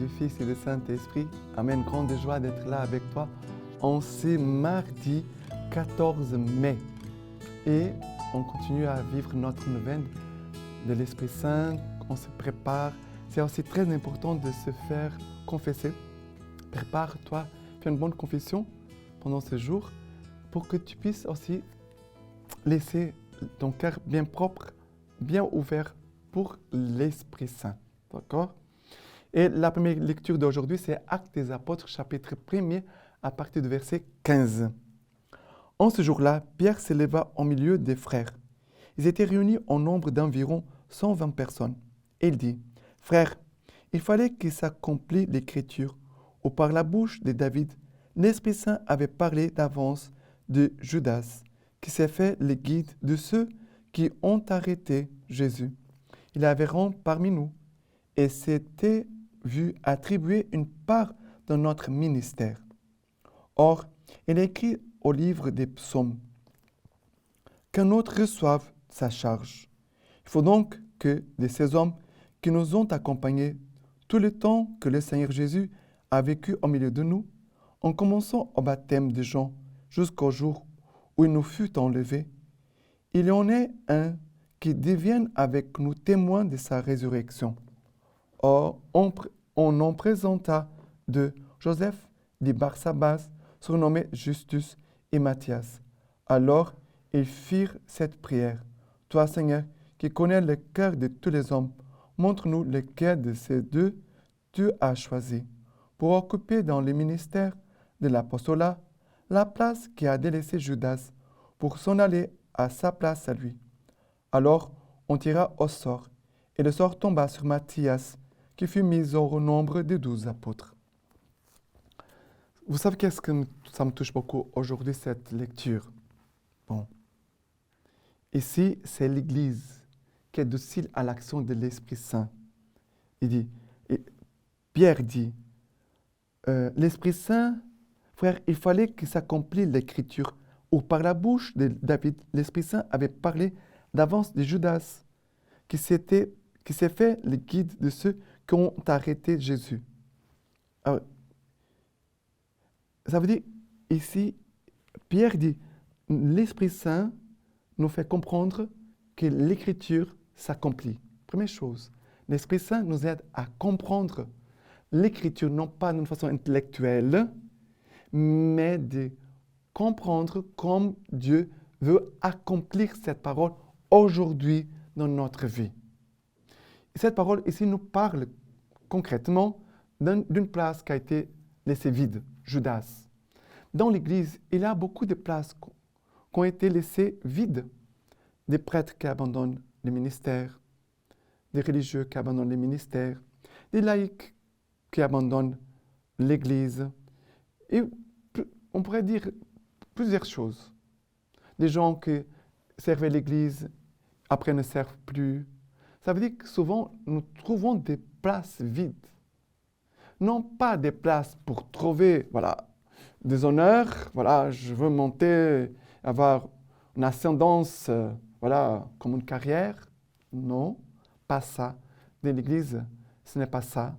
du Fils et du Saint-Esprit. Amen. Grande joie d'être là avec toi en ce mardi 14 mai. Et on continue à vivre notre neuvaine de l'Esprit Saint. On se prépare. C'est aussi très important de se faire confesser. Prépare-toi, fais une bonne confession pendant ce jour pour que tu puisses aussi laisser ton cœur bien propre, bien ouvert pour l'Esprit Saint. D'accord? Et la première lecture d'aujourd'hui, c'est Actes des Apôtres, chapitre 1er, à partir du verset 15. En ce jour-là, Pierre s'éleva au milieu des frères. Ils étaient réunis au nombre d'environ 120 personnes. Et il dit, « Frères, il fallait qu'il s'accomplisse l'Écriture, où par la bouche de David, l'Esprit Saint avait parlé d'avance de Judas, qui s'est fait le guide de ceux qui ont arrêté Jésus. Il avait rang parmi nous et s'était vu attribuer une part de notre ministère. Or, il écrit au livre des psaumes qu'un autre reçoive sa charge. Il faut donc que de ces hommes qui nous ont accompagnés tout le temps que le Seigneur Jésus a vécu au milieu de nous, en commençant au baptême de Jean jusqu'au jour où il nous fut enlevé, il y en ait un qui devienne avec nous témoin de sa résurrection. Or, on en présenta deux, Joseph dit Barsabas, surnommé Justus, et Matthias. Alors, ils firent cette prière. Toi, Seigneur, qui connais le cœur de tous les hommes, montre-nous lequel de ces deux tu as choisi pour occuper dans le ministère de l'apostolat la place qui a délaissé Judas pour s'en aller à sa place à lui. Alors, on tira au sort, et le sort tomba sur Matthias, qui fut mis au nombre des 12 apôtres. Vous savez qu'est-ce que ça me touche beaucoup aujourd'hui, cette lecture? Bon. Ici, c'est l'Église qui est docile à l'action de l'Esprit Saint. Pierre dit, l'Esprit Saint, frère, il fallait que s'accomplisse l'Écriture, où par la bouche de David, l'Esprit Saint avait parlé d'avance de Judas, qui s'est fait le guide de ceux qui ont arrêté Jésus. Alors, ça veut dire, ici, Pierre dit, l'Esprit Saint nous fait comprendre que l'Écriture s'accomplit. Première chose, l'Esprit Saint nous aide à comprendre l'Écriture, non pas d'une façon intellectuelle, mais de comprendre comme Dieu veut accomplir cette parole aujourd'hui dans notre vie. Et cette parole ici nous parle concrètement d'une place qui a été laissée vide, Judas. Dans l'Église, il y a beaucoup de places qui ont été laissées vides. Des prêtres qui abandonnent le ministère, des religieux qui abandonnent le ministère, des laïcs qui abandonnent l'Église. Et on pourrait dire plusieurs choses. Des gens qui servaient l'Église, après ne servent plus. Ça veut dire que souvent, nous trouvons des places vides. Non pas des places pour trouver des honneurs, je veux monter, avoir une ascendance, comme une carrière. Non, pas ça. De l'Église, ce n'est pas ça.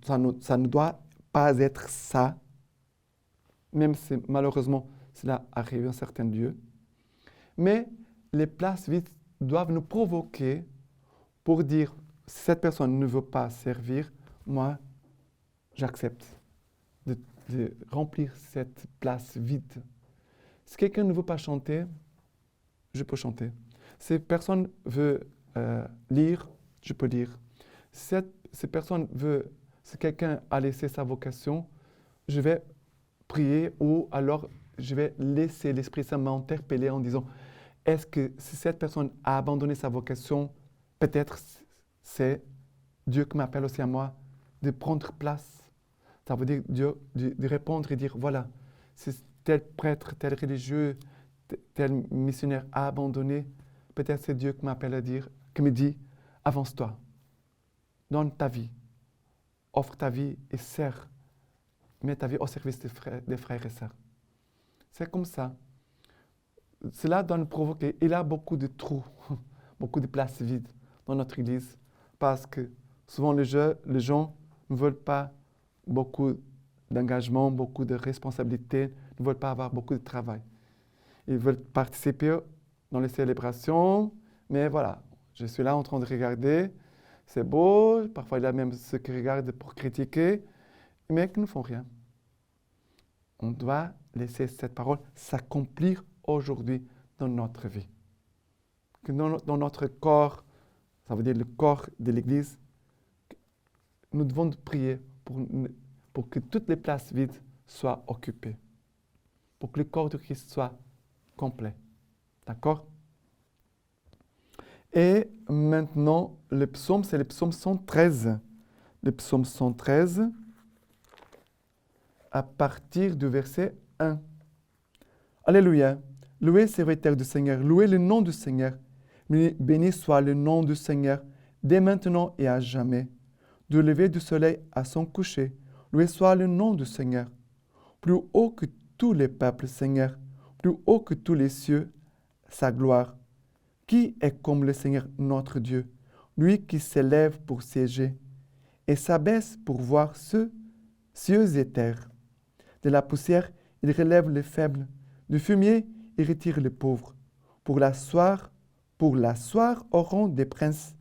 Ça ne doit pas être ça. Même si malheureusement cela arrive dans certains lieux. Mais les places vides doivent nous provoquer pour dire, si cette personne ne veut pas servir, moi, j'accepte de remplir cette place vide. Si quelqu'un ne veut pas chanter, je peux chanter. Si personne veut lire, je peux lire. Si quelqu'un a laissé sa vocation, je vais prier ou alors je vais laisser l'Esprit Saint m'interpeller en disant, est-ce que si cette personne a abandonné sa vocation, peut-être c'est Dieu qui m'appelle aussi à moi de prendre place. Ça veut dire Dieu, de répondre et dire, voilà, si tel prêtre, tel religieux, tel missionnaire a abandonné, peut-être c'est Dieu qui m'appelle à dire, qui me dit, avance-toi, donne ta vie, offre ta vie et sers. Mets ta vie au service des frères et sœurs. C'est comme ça. Cela doit nous provoquer. Il y a beaucoup de trous, beaucoup de places vides dans notre Église, parce que souvent les gens ne veulent pas beaucoup d'engagement, beaucoup de responsabilités, ne veulent pas avoir beaucoup de travail. Ils veulent participer dans les célébrations, mais voilà, je suis là en train de regarder, c'est beau, parfois il y a même ceux qui regardent pour critiquer, mais qui ne font rien. On doit laisser cette parole s'accomplir aujourd'hui dans notre vie. Que dans notre corps, ça veut dire le corps de l'Église, nous devons prier pour que toutes les places vides soient occupées, pour que le corps de Christ soit complet. D'accord? Et maintenant, le psaume, c'est le psaume 113. Le psaume 113, à partir du verset 1. Alléluia. Louez serviteur du Seigneur, louez le nom du Seigneur. Béni soit le nom du Seigneur, dès maintenant et à jamais. Du lever du soleil à son coucher, loué soit le nom du Seigneur. Plus haut que tous les peuples, Seigneur, plus haut que tous les cieux, sa gloire. Qui est comme le Seigneur notre Dieu, lui qui s'élève pour siéger et s'abaisse pour voir ceux, cieux et terre. De la poussière, il relève les faibles, du fumier, il retire les pauvres. Pour l'asseoir au rang des princes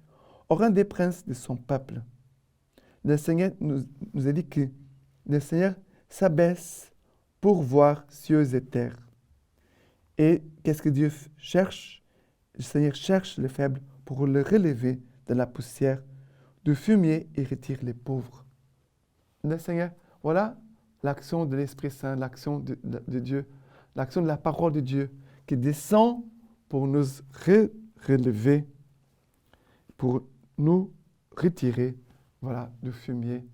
de son peuple. Le Seigneur nous a dit que le Seigneur s'abaisse pour voir cieux et terre. Et qu'est-ce que Dieu cherche? Le Seigneur cherche les faibles pour le relever de la poussière, du fumier et retire les pauvres. Le Seigneur, voilà l'action de l'Esprit Saint, l'action de Dieu, l'action de la parole de Dieu qui descend pour nous relever, pour nous retirer du fumier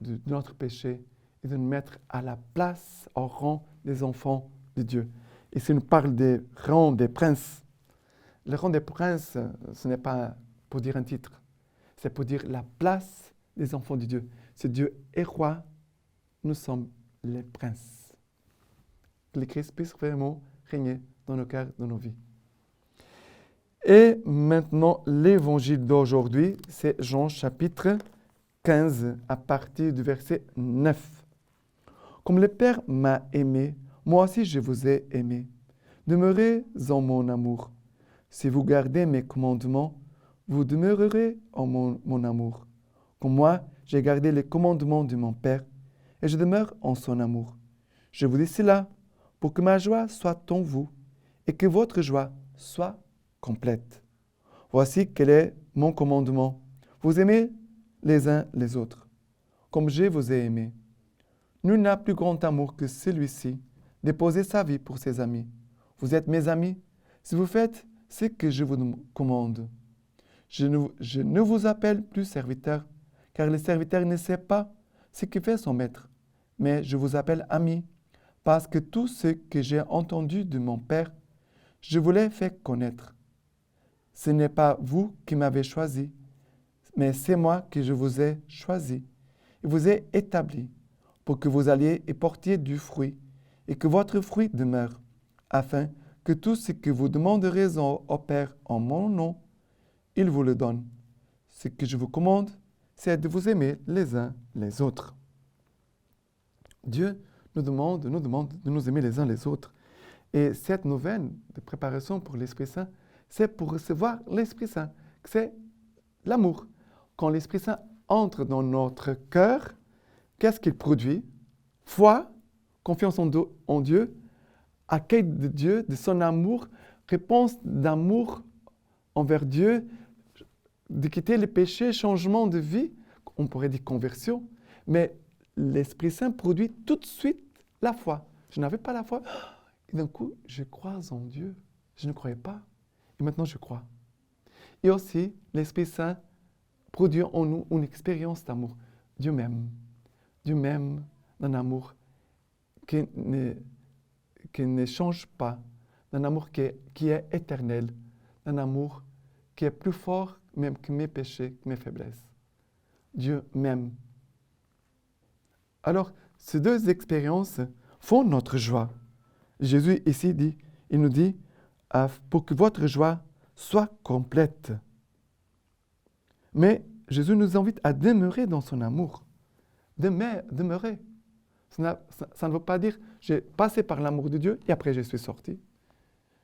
de notre péché et de nous mettre à la place, au rang des enfants de Dieu. Et si nous parle des rangs des princes, le rang des princes, ce n'est pas pour dire un titre, c'est pour dire la place des enfants de Dieu. Si Dieu est roi, nous sommes les princes. Que le Christ puisse vraiment régner dans nos cœurs, dans nos vies. Et maintenant, l'évangile d'aujourd'hui, c'est Jean chapitre 15, à partir du verset 9. Comme le Père m'a aimé, moi aussi je vous ai aimé. Demeurez en mon amour. Si vous gardez mes commandements, vous demeurerez en mon amour. Comme moi, j'ai gardé les commandements de mon Père, et je demeure en son amour. Je vous dis cela pour que ma joie soit en vous, et que votre joie soit complète. Voici quel est mon commandement. Vous aimez les uns les autres, comme je vous ai aimé. Nul n'a plus grand amour que celui-ci, déposer sa vie pour ses amis. Vous êtes mes amis si vous faites ce que je vous commande. Je ne vous appelle plus serviteur, car le serviteur ne sait pas ce que fait son maître. Mais je vous appelle ami, parce que tout ce que j'ai entendu de mon Père, je vous l'ai fait connaître. Ce n'est pas vous qui m'avez choisi, mais c'est moi qui je vous ai choisi et vous ai établi pour que vous alliez et portiez du fruit et que votre fruit demeure, afin que tout ce que vous demanderez au Père en mon nom, il vous le donne. Ce que je vous commande, c'est de vous aimer les uns les autres. Dieu nous demande de nous aimer les uns les autres. Et cette neuvaine de préparation pour l'Esprit Saint, c'est pour recevoir l'Esprit Saint. C'est l'amour. Quand l'Esprit Saint entre dans notre cœur, qu'est-ce qu'il produit? Foi, confiance en Dieu, accueil de Dieu, de son amour, réponse d'amour envers Dieu, de quitter le péché, changement de vie, on pourrait dire conversion, mais l'Esprit Saint produit tout de suite la foi. Je n'avais pas la foi, et d'un coup, je crois en Dieu. Je ne croyais pas, et maintenant je crois. Et aussi, l'Esprit Saint produit en nous une expérience d'amour. Dieu m'aime d'un amour qui ne change pas, d'un amour qui est éternel, d'un amour qui est plus fort même que mes péchés, que mes faiblesses. Dieu m'aime. Alors, ces deux expériences font notre joie. Jésus ici il nous dit, pour que votre joie soit complète. Mais Jésus nous invite à demeurer dans son amour. demeurer. Ça ne veut pas dire j'ai passé par l'amour de Dieu et après je suis sorti.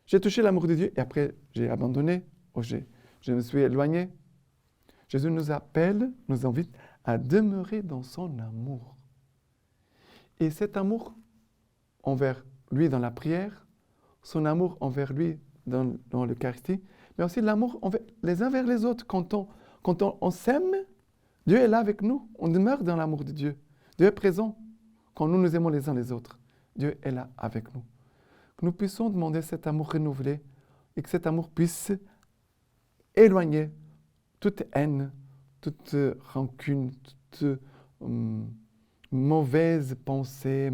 J'ai touché l'amour de Dieu et après j'ai abandonné ou je me suis éloigné. Jésus nous appelle, nous invite à demeurer dans son amour. Et cet amour envers lui dans la prière, son amour envers lui dans l'Eucharistie, mais aussi l'amour les uns vers les autres. Quand on s'aime, Dieu est là avec nous. On demeure dans l'amour de Dieu. Dieu est présent. Quand nous nous aimons les uns les autres, Dieu est là avec nous. Que nous puissions demander cet amour renouvelé et que cet amour puisse éloigner toute haine, toute rancune, toute mauvaise pensée,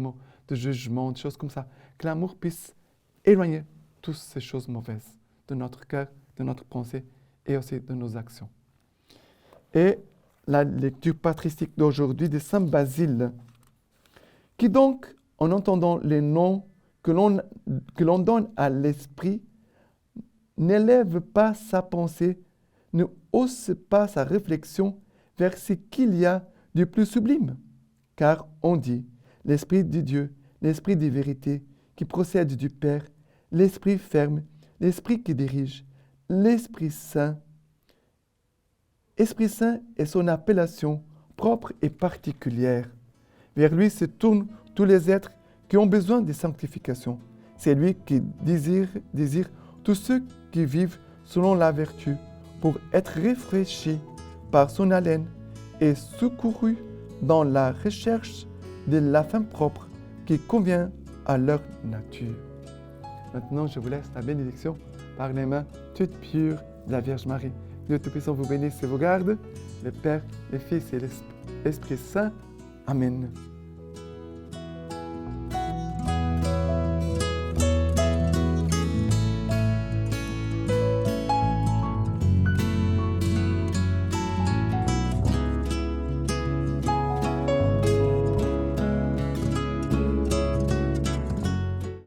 de jugement, de choses comme ça. Que l'amour puisse éloigner toutes ces choses mauvaises de notre cœur, de notre pensée et aussi de nos actions. Et la lecture patristique d'aujourd'hui de Saint Basile, qui donc, en entendant les noms que l'on donne à l'esprit, n'élève pas sa pensée, ne hausse pas sa réflexion vers ce qu'il y a de plus sublime. Car on dit, l'Esprit de Dieu, l'Esprit de vérité, qui procède du Père, l'Esprit ferme, l'Esprit qui dirige, l'Esprit Saint. Esprit Saint est son appellation propre et particulière. Vers lui se tournent tous les êtres qui ont besoin de sanctification. C'est lui qui désire tous ceux qui vivent selon la vertu pour être rafraîchis par son haleine et secourus dans la recherche de la fin propre qui convient à leur nature. Maintenant, je vous laisse la bénédiction par les mains toutes pures de la Vierge Marie. Dieu Tout-Puissant vous bénisse et vous garde, le Père, le Fils et l'Esprit Saint. Amen.